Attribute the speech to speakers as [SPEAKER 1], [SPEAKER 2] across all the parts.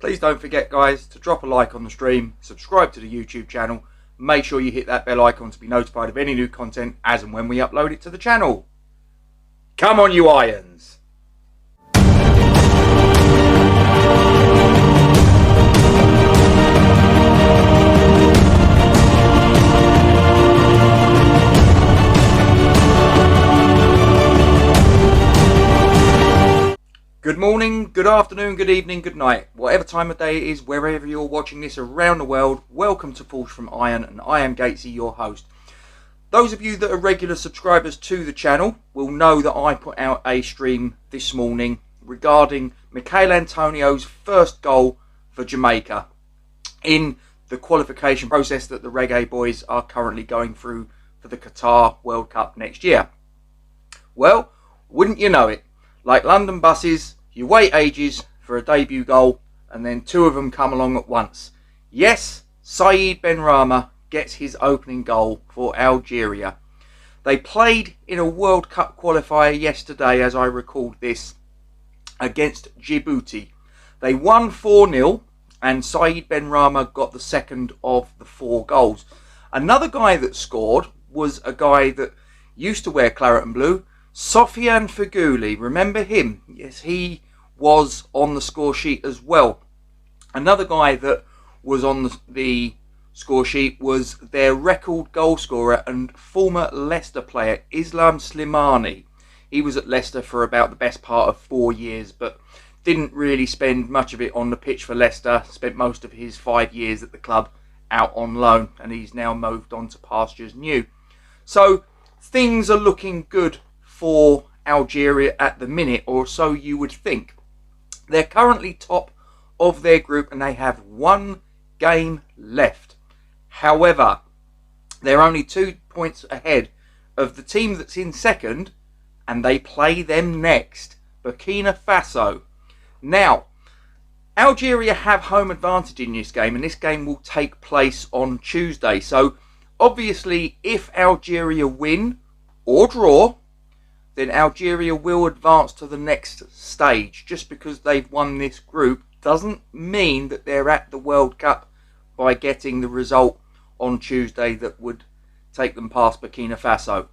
[SPEAKER 1] Please don't forget, guys, to drop a like on the stream, subscribe to the YouTube channel, make sure you hit that bell icon to be notified of any new content as and when we upload it to the channel. Come on, you Irons! Good morning, good afternoon, good evening, good night. Whatever time of day it is, wherever you're watching this around the world, welcome to Forged from Iron, and I am Gatesy, your host. Those of you that are regular subscribers to the channel will know that I put out a stream this morning regarding Michail Antonio's first goal for Jamaica in the qualification process that the Reggae Boys are currently going through for the Qatar World Cup next year. Well, wouldn't you know it, like London buses, you wait ages for a debut goal and then two of them come along at once. Yes, Saïd Benrahma gets his opening goal for Algeria. They played in a World Cup qualifier yesterday, as I record this, against Djibouti. They won 4-0 and Saïd Benrahma got the second of the 4 goals. Another guy that scored was a guy that used to wear claret and blue, Sofiane Feghouli. Remember him? Yes, he was on the score sheet as well. Another guy that was on the score sheet was their record goal scorer and former Leicester player, Islam Slimani. He was at Leicester for about the best part of 4 years, but didn't really spend much of it on the pitch for Leicester. Spent most of his 5 years at the club out on loan, and he's now moved on to pastures new. So things are looking good for Algeria at the minute, or so you would think. They're currently top of their group and they have 1 game left. However, they're only 2 points ahead of the team that's in second, and they play them next, Burkina Faso. Now, Algeria have home advantage in this game, and this game will take place on Tuesday. So obviously, if Algeria win or draw, then Algeria will advance to the next stage. Just because they've won this group doesn't mean that they're at the World Cup by getting the result on Tuesday that would take them past Burkina Faso.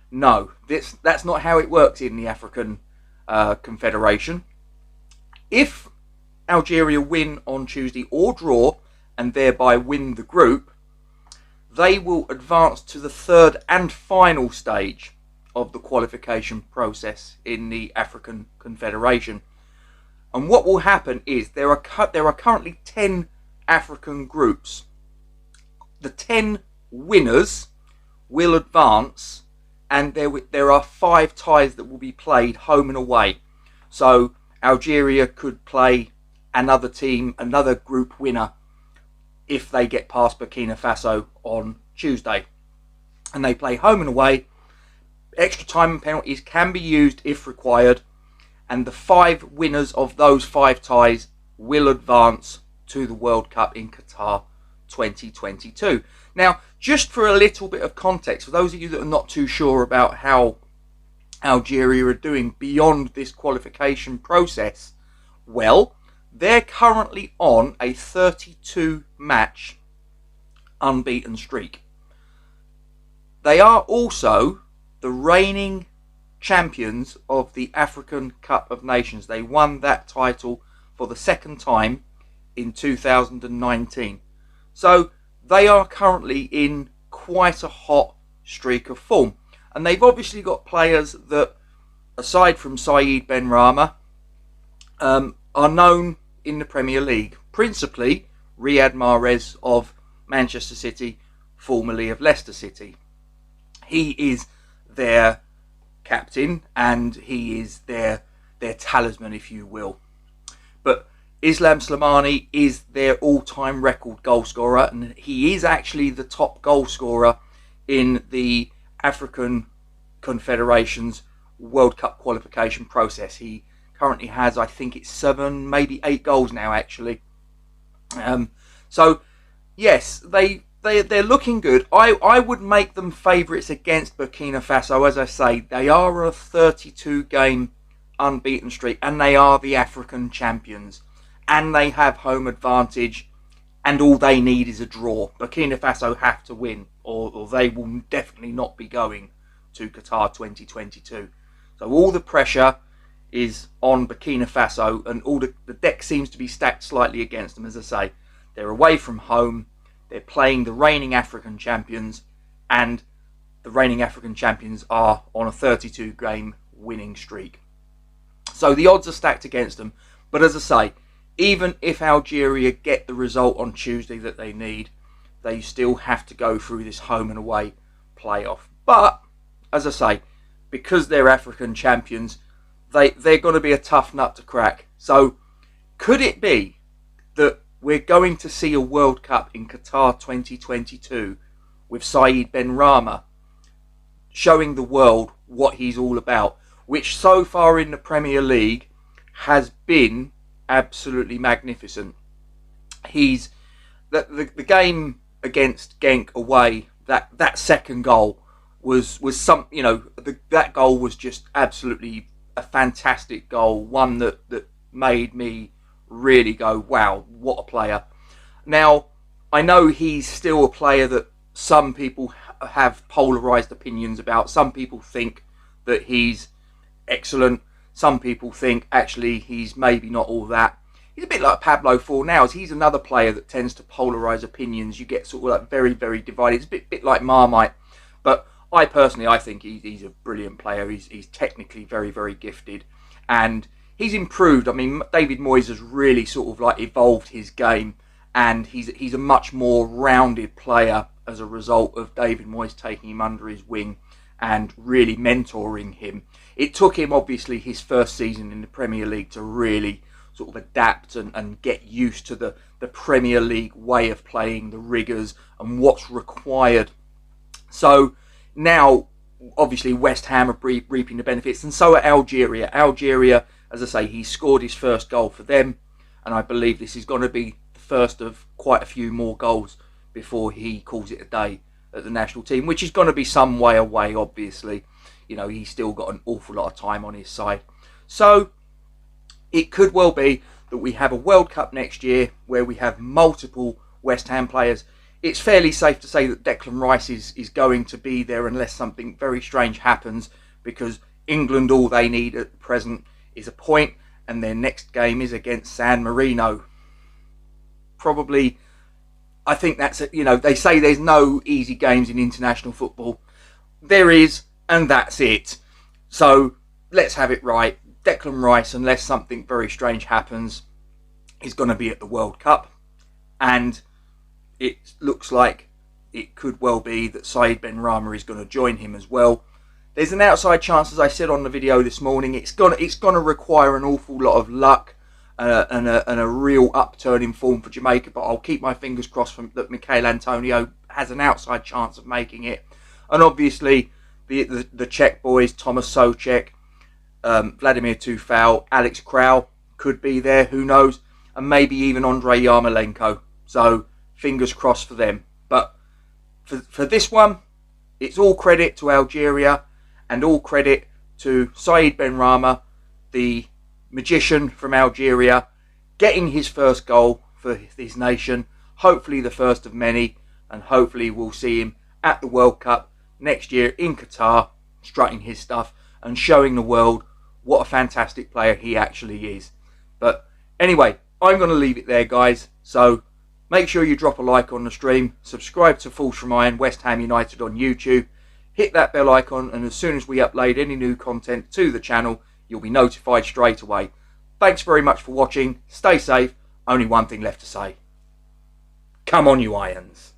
[SPEAKER 1] No, that's not how it works in the African Confederation. If Algeria win on Tuesday or draw and thereby win the group, they will advance to the third and final stage of the qualification process in the African Confederation. And what will happen is there are currently 10 African groups. The 10 winners will advance, and there are 5 ties that will be played home and away. So Algeria could play another team, another group winner, if they get past Burkina Faso on Tuesday. And they play home and away. Extra time and penalties can be used if required, and the 5 winners of those 5 ties will advance to the World Cup in Qatar 2022. Now, just for a little bit of context, for those of you that are not too sure about how Algeria are doing beyond this qualification process, well, they're currently on a 32-match unbeaten streak. They are also the reigning champions of the African Cup of Nations. They won that title for the second time in 2019. So they are currently in quite a hot streak of form. And they've obviously got players that, aside from Saïd Benrahma, are known in the Premier League. Principally Riyad Mahrez of Manchester City, formerly of Leicester City. He is their captain and he is their talisman, if you will. But Islam Slimani is their all-time record goal scorer, and he is actually the top goal scorer in the African Confederation's World Cup qualification process. He currently has, I think it's 7, maybe 8 goals now, actually. So yes, they're looking good. I would make them favourites against Burkina Faso. As I say, they are a 32 game unbeaten streak and they are the African champions. and they have home advantage, and all they need is a draw. Burkina Faso have to win, or they will definitely not be going to Qatar 2022. So all the pressure is on Burkina Faso, and all the deck seems to be stacked slightly against them. As I say, they're away from home, they're playing the reigning African champions, and the reigning African champions are on a 32-game winning streak. So the odds are stacked against them. But as I say, even if Algeria get the result on Tuesday that they need, they still have to go through this home and away playoff. But, as I say, because they're African champions, they're going to be a tough nut to crack. So, could it be that we're going to see a World Cup in Qatar 2022 with Saïd Benrahma showing the world what he's all about, which so far in the Premier League has been absolutely magnificent. He's the game against Genk away, that second goal was some, that goal was just absolutely a fantastic goal, one that made me really go, wow, what a player. Now, I know he's still a player that some people have polarised opinions about. Some people think that he's excellent. Some people think actually he's maybe not all that. He's a bit like Pablo Fornals. He's another player that tends to polarise opinions. You get sort of like very, very divided. It's a bit like Marmite. But I think he's a brilliant player. He's technically very, very gifted. And he's improved. I mean, David Moyes has really sort of like evolved his game. And he's a much more rounded player as a result of David Moyes taking him under his wing and really mentoring him. It took him, obviously, his first season in the Premier League to really sort of adapt and get used to the Premier League way of playing, the rigours and what's required. So now, obviously, West Ham are reaping the benefits, and so are Algeria. Algeria, as I say, he scored his first goal for them, and I believe this is going to be the first of quite a few more goals before he calls it a day at the national team, which is going to be some way away, obviously. He's still got an awful lot of time on his side. So it could well be that we have a World Cup next year where we have multiple West Ham players. It's fairly safe to say that Declan Rice is going to be there unless something very strange happens, because England, all they need at present is a point, and their next game is against San Marino. Probably, I think that's it. They say there's no easy games in international football. There is, and that's it. So let's have it right. Declan Rice, unless something very strange happens, is going to be at the World Cup. And it looks like it could well be that Saïd Benrahma is going to join him as well. There's an outside chance, as I said on the video this morning, it's going to require an awful lot of luck and a real upturn in form for Jamaica. But I'll keep my fingers crossed that Michail Antonio has an outside chance of making it. And obviously, the Czech boys, Thomas Souček, Vladimir Tufal, Alex Krau could be there, who knows, and maybe even Andrei Yarmolenko. So fingers crossed for them. But for this one, it's all credit to Algeria and all credit to Saïd Benrahma, the magician from Algeria, getting his first goal for his nation, hopefully the first of many, and hopefully we'll see him at the World Cup next year in Qatar, strutting his stuff and showing the world what a fantastic player he actually is. But anyway, I'm going to leave it there, guys. So make sure you drop a like on the stream, subscribe to Falls from Iron West Ham United on YouTube, hit that bell icon, and as soon as we upload any new content to the channel, you'll be notified straight away. Thanks very much for watching. Stay safe. Only one thing left to say. Come on, you Irons.